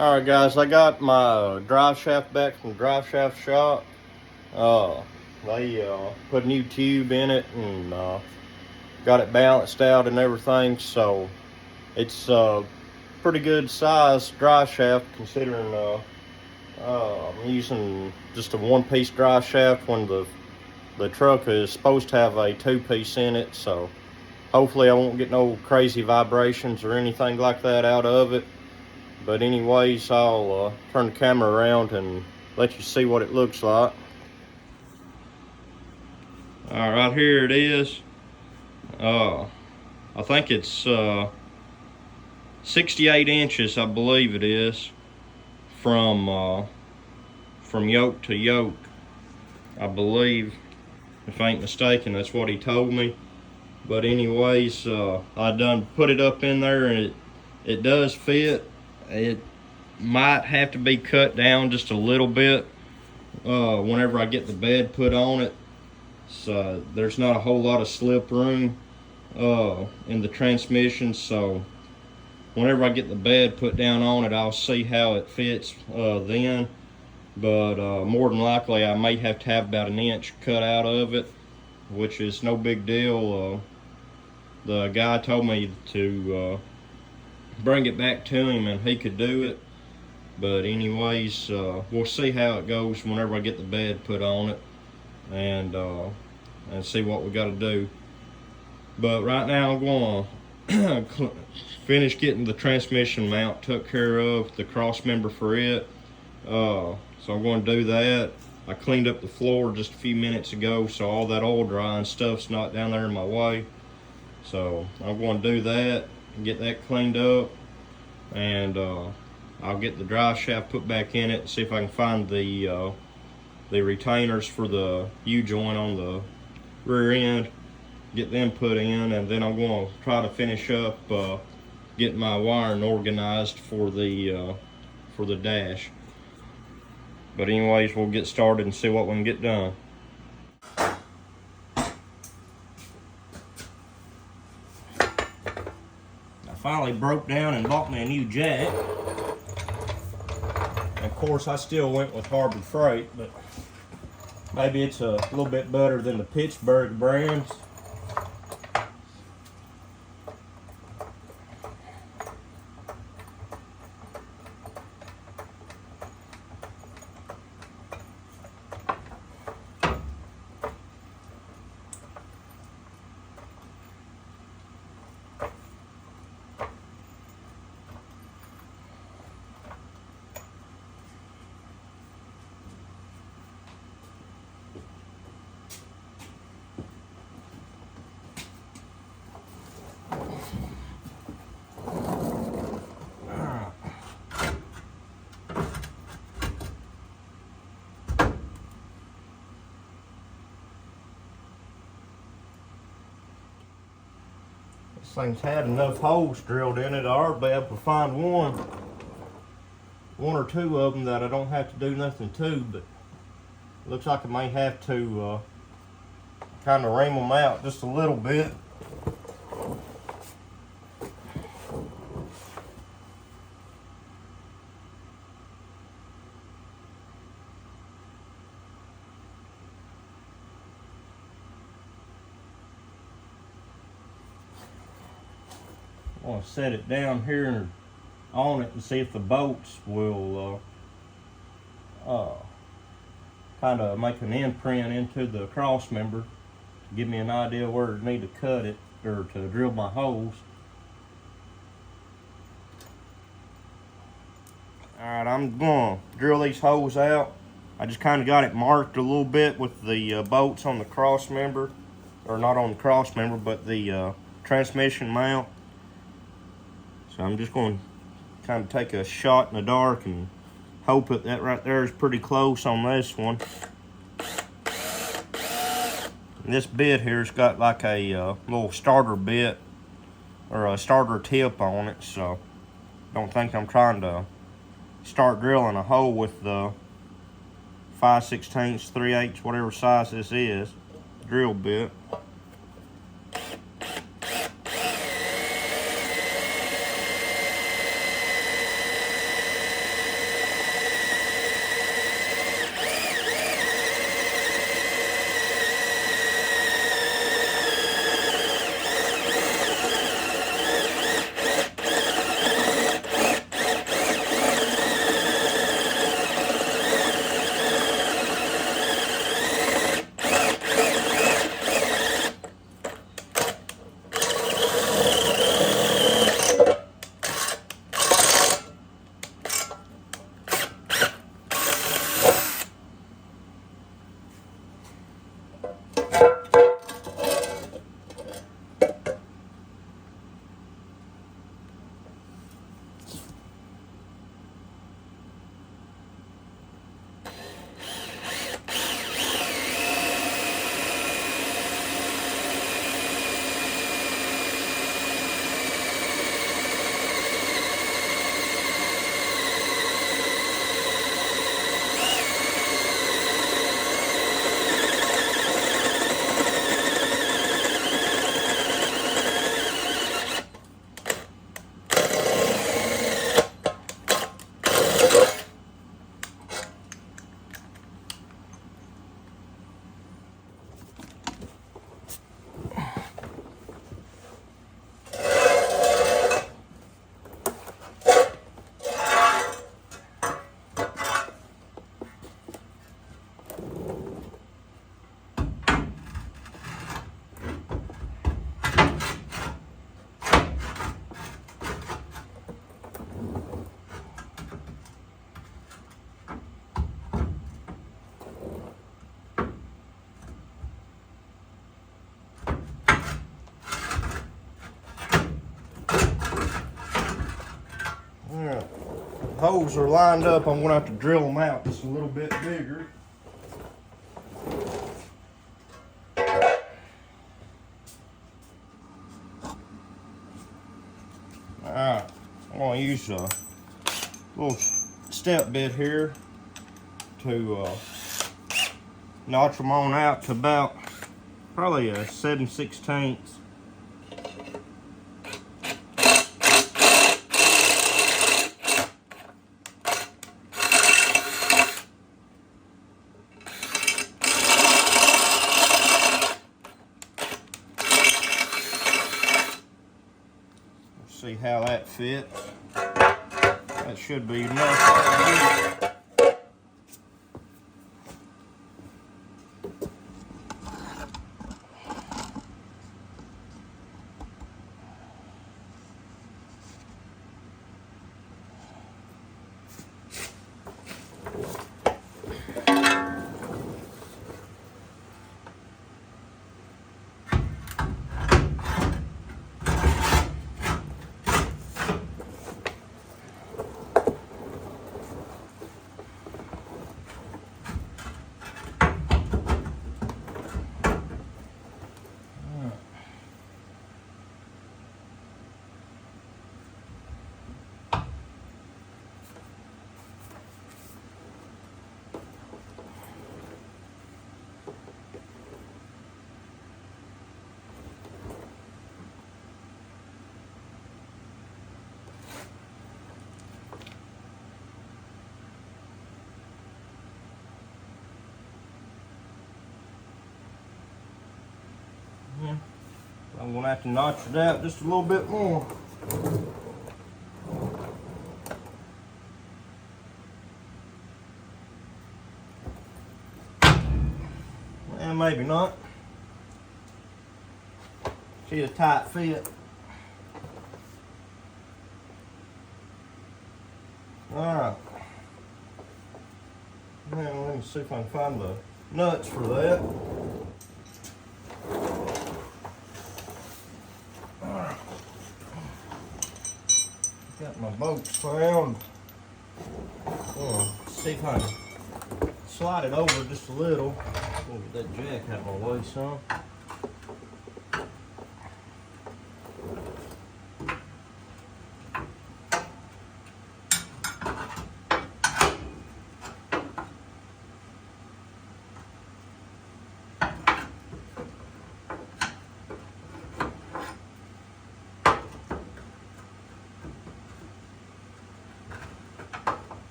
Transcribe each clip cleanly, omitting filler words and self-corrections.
Alright guys, I got my drive shaft back from Drive Shaft shop. They put a new tube in it and got it balanced out and everything, so it's a pretty good size drive shaft considering I'm using just a one-piece drive shaft when the truck is supposed to have a two-piece in it, so hopefully I won't get no crazy vibrations or anything like that out of it. But anyways, I'll turn the camera around and let you see what it looks like. Alright, right here it is. I think it's 68 inches, I believe it is, from yoke to yoke. I believe, if I ain't mistaken, that's what he told me. But anyways, I done put it up in there and it does fit. It might have to be cut down just a little bit whenever I get the bed put on it. So there's not a whole lot of slip room in the transmission, so whenever I get the bed put down on it, I'll see how it fits then. But more than likely I may have to have about an inch cut out of it, which is no big deal. The guy told me to bring it back to him and he could do it. But anyways, we'll see how it goes whenever I get the bed put on it and see what we got to do. But right now I'm going to finish getting the transmission mount took care of, the cross member for it. So I'm going to do that. I cleaned up the floor just a few minutes ago, so all that oil drying stuff's not down there in my way. So I'm going to do that and get that cleaned up, and I'll get the drive shaft put back in it and see if I can find the retainers for the U-joint on the rear end, get them put in, and then I'm going to try to finish up getting my wiring organized for the dash. But anyways, we'll get started and see what we can get done. Finally broke down and bought me a new jack. And of course I still went with Harbor Freight, but maybe it's a little bit better than the Pittsburgh brands. This thing's had enough holes drilled in it. I ought to be able to find one or two of them that I don't have to do nothing to, but it looks like I may have to kind of ream them out just a little bit. I want to set it down here on it and see if the bolts will kind of make an imprint into the cross member to give me an idea where to need to cut it or to drill my holes. Alright, I'm going to drill these holes out. I just kind of got it marked a little bit with the bolts on the cross member, or not on the cross member, but the transmission mount. So I'm just going to kind of take a shot in the dark and hope that right there is pretty close on this one. And this bit here's got like a little starter bit or a starter tip on it, so don't think I'm trying to start drilling a hole with the 5/16, 3/8, whatever size this is, drill bit. holes are lined up, I'm gonna have to drill them out just a little bit bigger. Alright, I'm gonna use a little step bit here to notch them on out to about probably a 7/16. See how that fits. That should be enough. I'm gonna have to notch it out just a little bit more. Well, maybe not. See a tight fit. Alright. Now let me see if I can find the nuts for that. Got my bolts found. See if I can slide it over just a little. Get that jack out of my way some.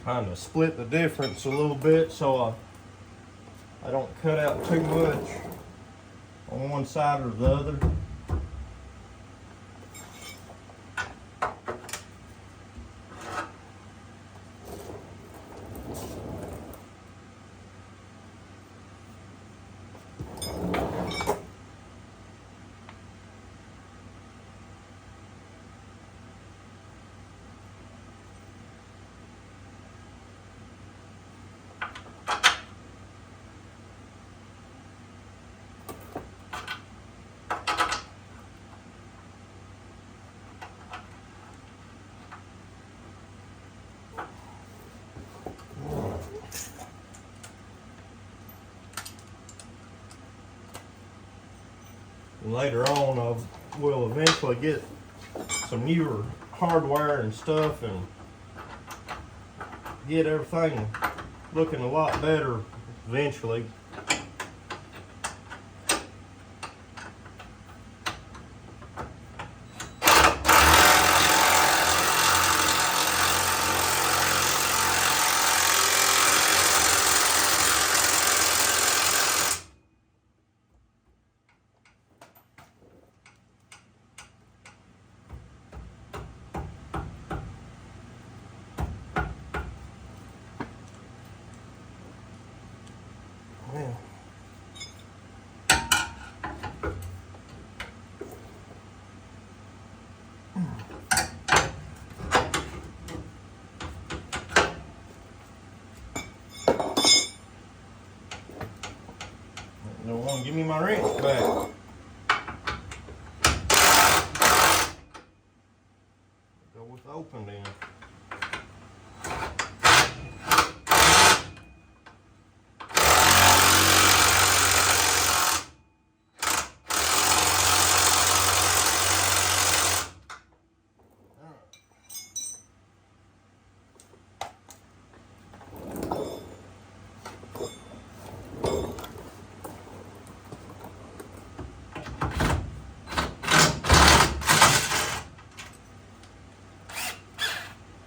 Kind of split the difference a little bit so I don't cut out too much on one side or the other. Later on, I will eventually get some newer hardware and stuff and get everything looking a lot better eventually. Give me my wrench back. Go with open then.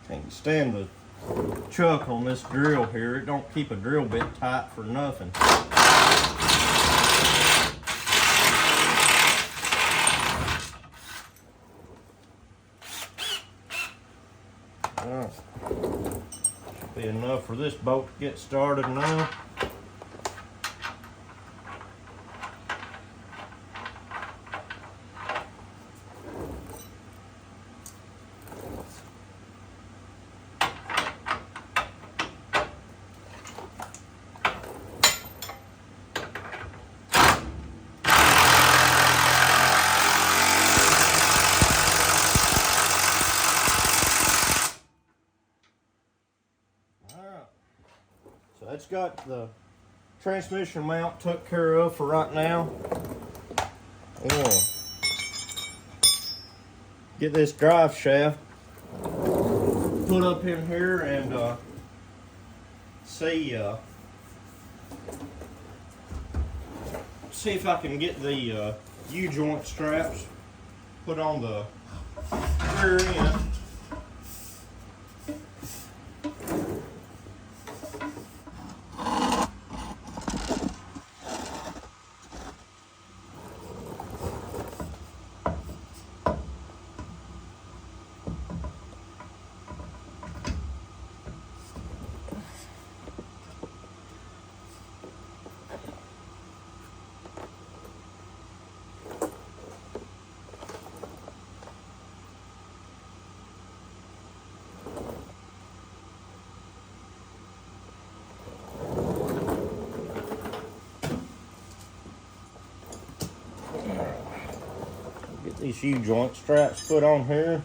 Can't stand the chuck on this drill here. It don't keep a drill bit tight for nothing. Alright. Should be enough for this bolt to get started now. So that's got the transmission mount took care of for right now. Get this drive shaft put up in here and see if I can get the U-joint straps put on the rear end. Get these U-joint straps put on here.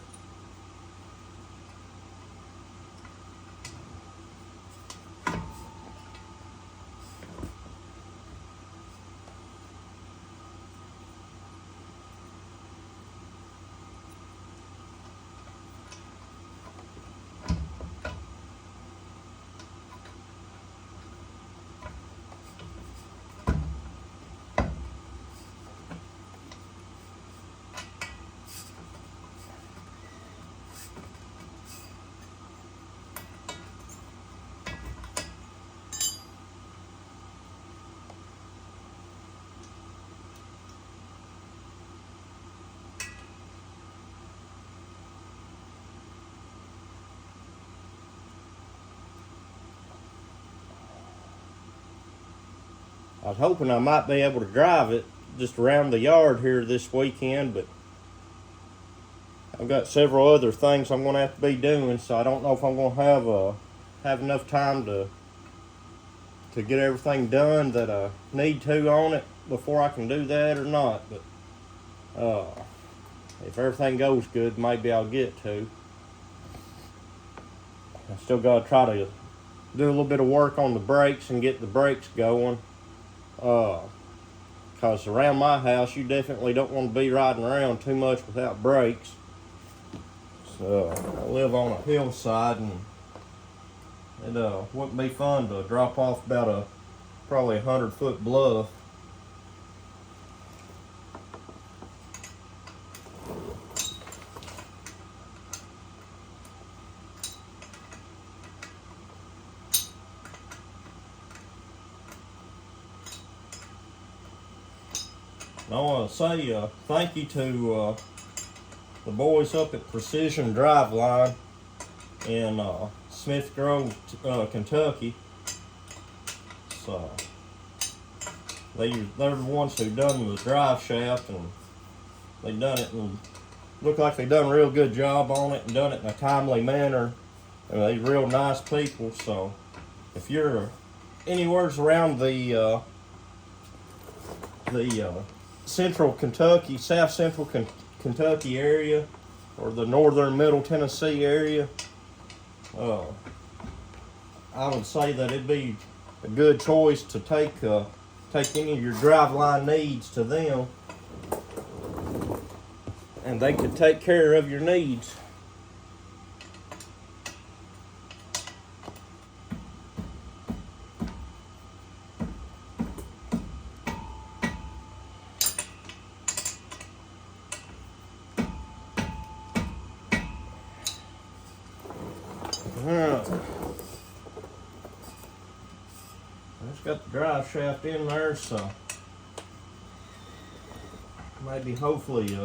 I was hoping I might be able to drive it just around the yard here this weekend, but I've got several other things I'm going to have to be doing, so I don't know if I'm going to have enough time to get everything done that I need to on it before I can do that or not. But if everything goes good, maybe I'll get to. I still got to try to do a little bit of work on the brakes and get the brakes going. Because around my house, you definitely don't want to be riding around too much without brakes. So I live on a hillside, and it wouldn't be fun to drop off about probably 100-foot bluff. I want to say thank you to the boys up at Precision Driveline in Smith Grove, Kentucky. So they're the ones who done the drive shaft, and they done it and look like they done a real good job on it and done it in a timely manner. And they're real nice people. So if you're anywhere around the the central Kentucky, south central Kentucky area, or the northern middle Tennessee area, I would say that it'd be a good choice to take any of your Driveline needs to them, and they could take care of your needs. It's got the drive shaft in there, so maybe hopefully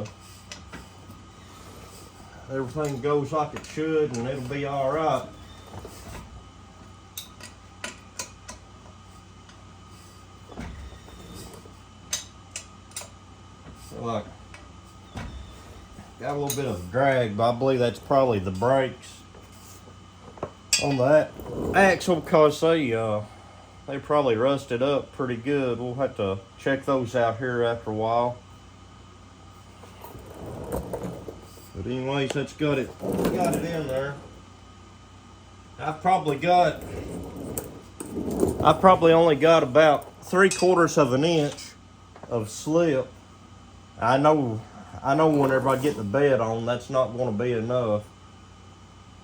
everything goes like it should and it'll be all right. So like, got a little bit of drag, but I believe that's probably the brakes on that axle, because they probably rusted up pretty good. We'll have to check those out here after a while. But anyways, that's got it in there. I've probably only got about 3/4 of an inch of slip. I know whenever I get the bed on, that's not going to be enough.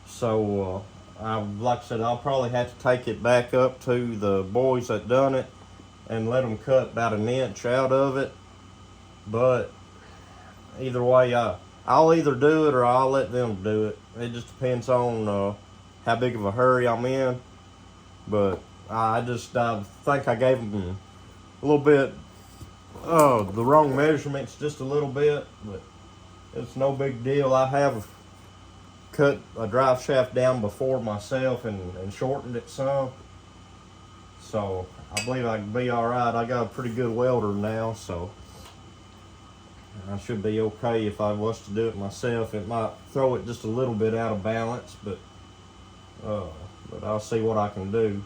So like I said, I'll probably have to take it back up to the boys that done it and let them cut about an inch out of it. But either way, I'll either do it or I'll let them do it. It just depends on how big of a hurry I'm in. But I think I gave them a little bit the wrong measurements, just a little bit, but it's no big deal. I have cut a drive shaft down before myself and shortened it some, so I believe I can be all right. I got a pretty good welder now, so I should be okay. If I was to do it myself, it might throw it just a little bit out of balance, but I'll see what I can do.